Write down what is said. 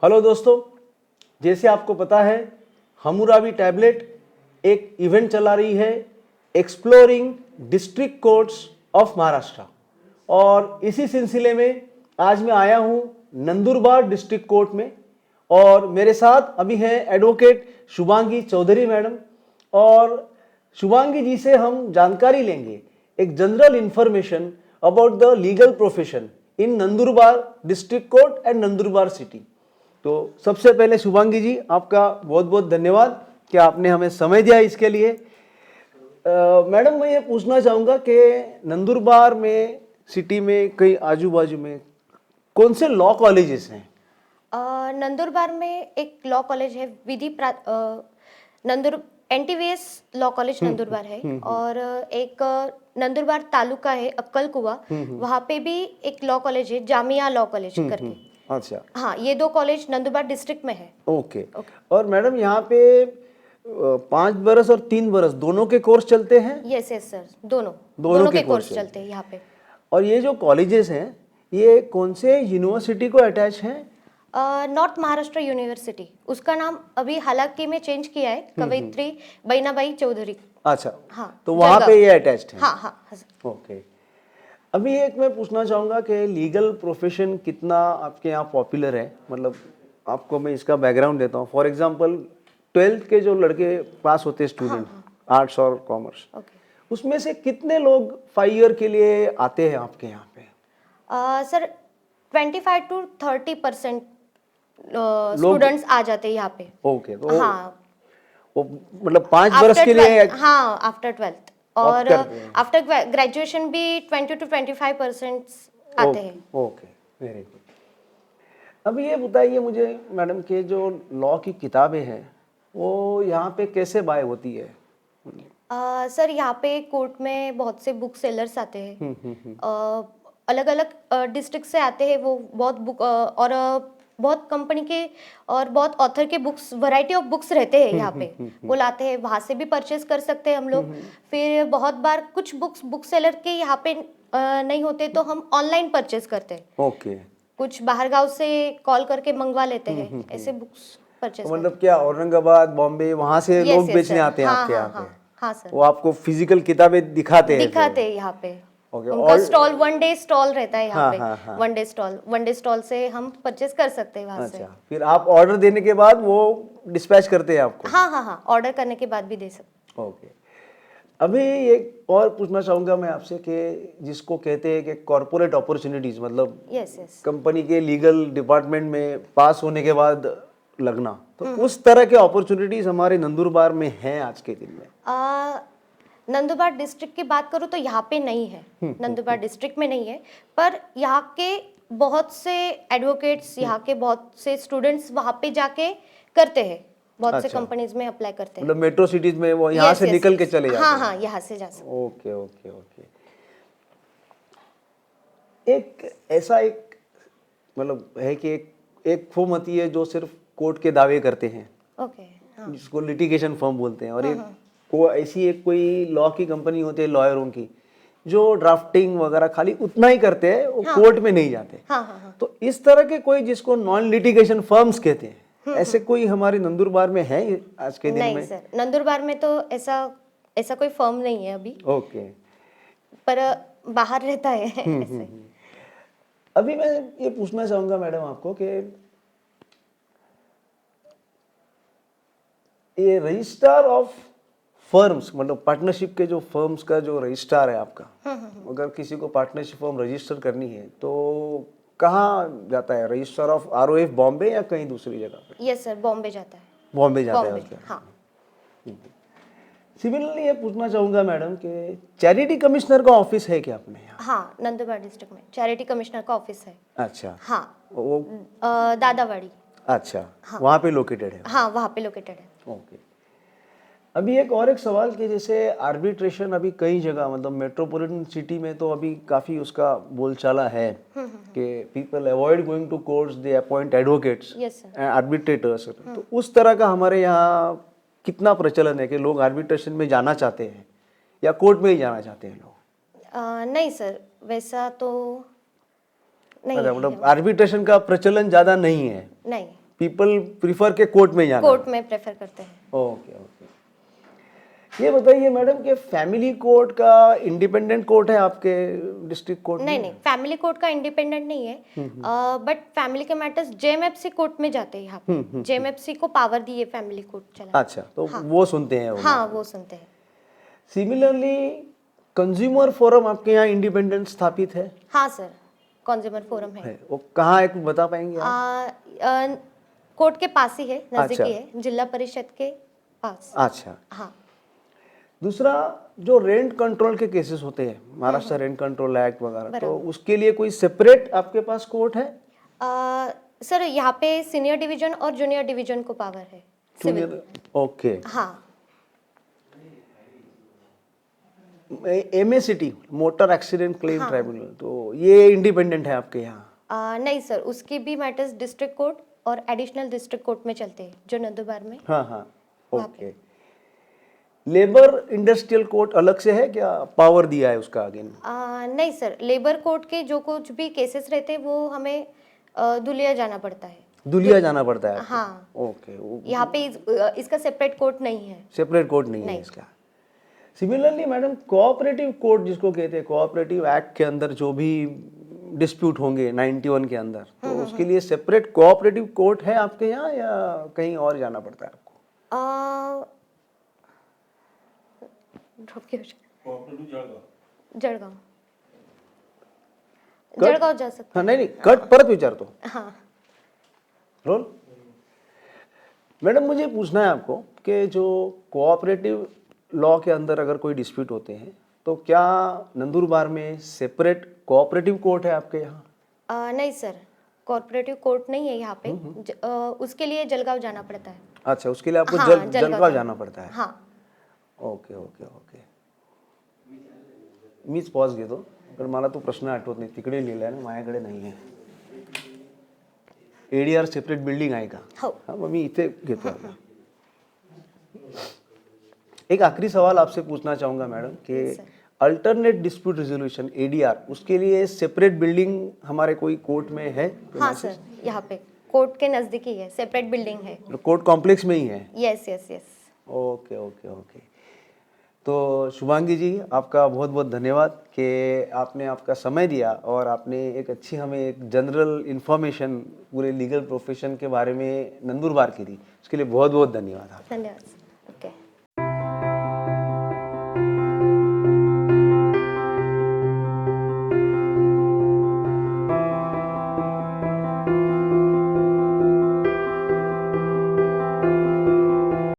Hello दोस्तों, जैसे आपको पता है हमूराबी टैबलेट एक इवेंट चला रही है exploring district courts of Maharashtra और इसी सिलसिले में आज मैं आया हूं नंदुरबार डिस्ट्रिक्ट कोर्ट में और मेरे साथ अभी है एडवोकेट शुभांगी चौधरी मैडम। और शुभांगी जी से हम जानकारी लेंगे एक general information about the legal profession in Nandurbar district court and Nandurbar city. तो सबसे पहले शुभांगी जी आपका बहुत बहुत धन्यवाद कि आपने हमें समय दिया इसके लिए। मैडम मैं ये पूछना चाहूँगा कि नंदुरबार में सिटी में कई आजू बाजू में कौन से लॉ कॉलेजेस हैं? नंदुरबार में एक लॉ कॉलेज है NTVS लॉ कॉलेज नंदुरबार है और एक नंदुरबार तालुका है अक्कल कुआ, वहाँ पे भी एक लॉ कॉलेज है जामिया लॉ कॉलेज करके। अच्छा, हाँ, ये दो कॉलेज नंदुरबार डिस्ट्रिक्ट में है। ओके। और मैडम यहाँ पे 5 बरस और 3 बरस दोनों के कोर्स चलते हैं? यस यस सर, दोनों के कोर्स चलते हैं यहाँ पे। और ये जो कॉलेजेस हैं ये कौन से यूनिवर्सिटी को अटैच हैं? नॉर्थ महाराष्ट्र यूनिवर्सिटी, उसका नाम अभी हालांकि में चेंज किया है, कवयित्री बहिनाबाई चौधरी। अच्छा, हाँ, तो वहाँ पे ये अटैच्ड है? हाँ हाँ। ओके। अभी एक मैं पूछना चाहूँगा कि लीगल प्रोफेशन कितना आपके यहाँ पॉपुलर है, मतलब आपको मैं इसका बैकग्राउंड देता हूँ। फॉर एग्जांपल 12th के जो लड़के पास होते हैं स्टूडेंट, आर्ट्स और कॉमर्स, उसमें से कितने लोग 5 ईयर के लिए आते हैं आपके यहाँ पे? सर 25 to 30% स्टूडेंट्स आ जाते हैं यहाँ पे। ओके, तो हाँ, वो मतलब 5 बरस के लिए? हाँ, आफ्टर 12th और आफ्टर ग्रेजुएशन भी 20 to 25% आते हैं। Okay, very good. अब ये बताइए मुझे मैडम के जो लॉ की किताबें हैं वो यहाँ पे कैसे बाय होती है? सर यहाँ पे कोर्ट में बहुत से बुक सेलर्स आते हैं, अलग अलग डिस्ट्रिक्ट से आते हैं। वो बहुत बुक और बहुत कंपनी के और बहुत ऑथर के बुक्स, वैरायटी ऑफ बुक्स रहते हैं यहाँ पे, वो लाते हैं, वहाँ से भी परचेज कर सकते हैं हम लोग। फिर बहुत बार कुछ बुक्स बुक सेलर के यहाँ पे नहीं होते तो हम ऑनलाइन परचेज करते हैं। ओके। कुछ बाहर गांव से कॉल करके मंगवा लेते हैं, ऐसे बुक्स परचेज। मतलब क्या औरंगाबाद, बॉम्बे, वहाँ से लोग बेचने आते हैं आपके यहाँ पे? हाँ सर, वो आपको फिजिकल किताबें दिखाते हैं? यहाँ पे। ओके। उनका स्टॉल 1 डे स्टॉल रहता है यहाँ पे। हाँ। 1 डे स्टॉल से हम परचेज कर सकते हैं वहाँ से। अच्छा, फिर आप ऑर्डर देने के बाद वो डिस्पैच करते हैं आपको? हाँ, ऑर्डर करने के बाद भी दे सकते। ओके। अभी एक और पूछना चाहूँगा मैं आपसे कि जिसको कहते हैं कि कॉर्पोरेट अपॉर्चुनिटीज, मतलब यस कंपनी के लीगल डिपार्टमेंट में पास होने के बाद लगना, तो उस तरह के अपॉर्चुनिटीज हमारे नंदुरबार में हैं आज के दिन में? नंदुरबार डिस्ट्रिक्ट की बात करूँ तो यहाँ पे नहीं है, नंदुरबार डिस्ट्रिक्ट में नहीं है, पर यहाँ के बहुत से एडवोकेट्स, यहाँ के बहुत से स्टूडेंट्स वहाँ पे जाके करते हैं, बहुत से कंपनीज में अप्लाई करते हैं। मतलब मेट्रो सिटीज में वो यहाँ से निकल के चले जाते हैं? हाँ, यहाँ से जा सकते। ओके। एक ऐसा एक मतलब है कि एक फर्म होती है जो सिर्फ कोर्ट के दावे करते हैं, जिसको लिटिगेशन फर्म बोलते हैं, और एक वो ऐसी एक कोई लॉ की कंपनी होती है लॉयरों की जो ड्राफ्टिंग वगैरह खाली उतना ही करते हैं, वो कोर्ट में नहीं जाते। तो इस तरह के कोई जिसको नॉन लिटिगेशन फर्म्स कहते हैं, ऐसे कोई हमारे नंदुरबार में है आज के दिन में? नहीं सर, नंदुरबार में तो ऐसा कोई फर्म नहीं है अभी। ओके। पर बाहर रहता है ऐसे। अभी मैं ये पूछना चाहूंगा मैडम आपको कि ये रजिस्ट्रार ऑफ फर्म्स, मतलब पार्टनरशिप के जो फर्म्स का जो रजिस्ट्रार है आपका, अगर किसी को पार्टनरशिप फर्म रजिस्टर करनी है तो कहाँ जाता है? रजिस्ट्रार ऑफ ROF बॉम्बे या कहीं दूसरी जगह पे? यस सर, बॉम्बे जाता है। बॉम्बे जाता है? हाँ। सिमिलरली ये पूछना चाहूंगा मैडम कि चैरिटी कमिश्नर का ऑफिस है क्या अपने यहाँ? हाँ, नंदुरबार डिस्ट्रिक्ट में चैरिटी कमिश्नर का ऑफिस है। अच्छा। हाँ, वो दादावाड़ी। अच्छा, वहाँ पे लोकेटेड है? हाँ, वहाँ पे लोकेटेड है। ओके। अभी एक सवाल कि जैसे आर्बिट्रेशन अभी कई जगह, मतलब मेट्रोपॉलिटन सिटी में तो अभी काफी उसका बोलचाला है कि people avoid going to courts, they appoint advocates and arbitrators. तो उस तरह का हमारे यहाँ कितना प्रचलन है कि लोग आर्बिट्रेशन में जाना चाहते हैं या कोर्ट में ही जाना चाहते हैं लोग? नहीं सर, वैसा तो नहीं। मतलब आर्बिट्रेशन का प्रचलन ज्यादा नहीं है? नहीं। पीपल प्रिफर के कोर्ट में जाना। कोर्ट में प्रेफर करते हैं। Okay okay. ये बताइए मैडम कि फैमिली कोर्ट का इंडिपेंडेंट कोर्ट है आपके डिस्ट्रिक्ट कोर्ट में? नहीं नहीं, फैमिली कोर्ट का इंडिपेंडेंट नहीं है, बट फैमिली के मैटर्स जेएमएफसी कोर्ट में जाते हैं। यहाँ पे जेएमएफसी को पावर दी है फैमिली कोर्ट चलाने। अच्छा, तो वो सुनते हैं वो? हाँ, वो सुनते हैं। सिमिलरली कंज्यूमर फोरम आपके यहाँ इंडिपेंडेंट स्थापित है? हाँ सर, कंज्यूमर फोरम है। वो कहाँ है, कुछ बता पाएंगे आप? कोर्ट के पास ही है, नजदीकी अच्छा। है, जिला परिषद के पास। अच्छा। हाँ दूसरा, जो रेंट कंट्रोल के केसेस होते हैं, महाराष्ट्र रेंट कंट्रोल एक्ट वगैरह, तो उसके लिए कोई सेपरेट आपके पास कोर्ट है? सर यहाँ पे सीनियर डिवीजन और जूनियर डिवीजन को पावर है। सिविल। ओके। हाँ। MACT, motor accident claim tribunal, तो ये इंडिपेंडेंट है आपके यहाँ? नहीं सर, उसकी भी मैटर्स डिस्ट्रिक्ट कोर्ट और एडिशनल डिस्ट्रिक्ट कोर्ट में चलते हैं, जो नंदुरबार में। हाँ हाँ, ओके। लेबर इंडस्ट्रियल कोर्ट अलग से है क्या, पावर दिया है उसका अगेन? नहीं सर, लेबर कोर्ट के जो कुछ भी केसेस रहते हैं वो हमें दुलिया जाना पड़ता है। दुलिया जाना पड़ता है? हाँ। ओके। यहाँ पे इसका सेपरेट कोर्ट नहीं है। सेपरेट कोर्ट नहीं है इसका। सिमिलरली मैडम, कोऑपरेटिव कोर्ट जिसको कहते हैं, कोऑपरेटिव एक्ट के अंदर जो भी डिस्प्यूट होंगे 91 के अंदर, तो उसके लिए सेपरेट कोऑपरेटिव कोर्ट है आपके यहाँ या कहीं और जाना पड़ता है आपको? जळगाव जळगाव जा सकते। हाँ, नहीं कट परत विचारतो। हाँ रोल। मैडम, मुझे पूछना है आपको कि जो कोऑपरेटिव लॉ के अंदर अगर कोई डिस्प्यूट होते हैं तो क्या नंदुरबार में सेपरेट कोऑपरेटिव कोर्ट है आपके यहाँ? नहीं सर, कोऑपरेटिव कोर्ट नहीं है यहाँ पे। उसके लिए जलगांव जाना पड़ता है। अच्छा, उसके लिए आपको हाँ, जलगांव जाना पड़ता है? हाँ। Okay okay okay. मीच पॉज घेतो, पण मला तो प्रश्न आठवत नाही, तिकडे लिहिलाय ना, माझ्याकडे नाही आहे. एडीआर सेपरेट बिल्डिंग आहे का? हो. हाँ, मग मी इथे घेतो आता. एक आखिरी सवाल आपसे पूछना चाहूंगा मैडम कि अल्टरनेट डिस्प्यूट रेजोल्यूशन एडीआर, उसके लिए सेपरेट बिल्डिंग हमारे कोई कोर्ट में है? हाँ सर, यहाँ पे कोर्ट के नजदीक ही है, सेपरेट बिल्डिंग है। कोर्ट कॉम्प्लेक्स में ही है? Yes yes yes. Okay okay okay. तो शुभांगी जी, आपका बहुत बहुत धन्यवाद कि आपने आपका समय दिया और आपने एक अच्छी हमें एक जनरल इन्फॉर्मेशन पूरे लीगल प्रोफेशन के बारे में नंदुरबार की दी। उसके लिए बहुत बहुत धन्यवाद। धन्यवाद। ओके।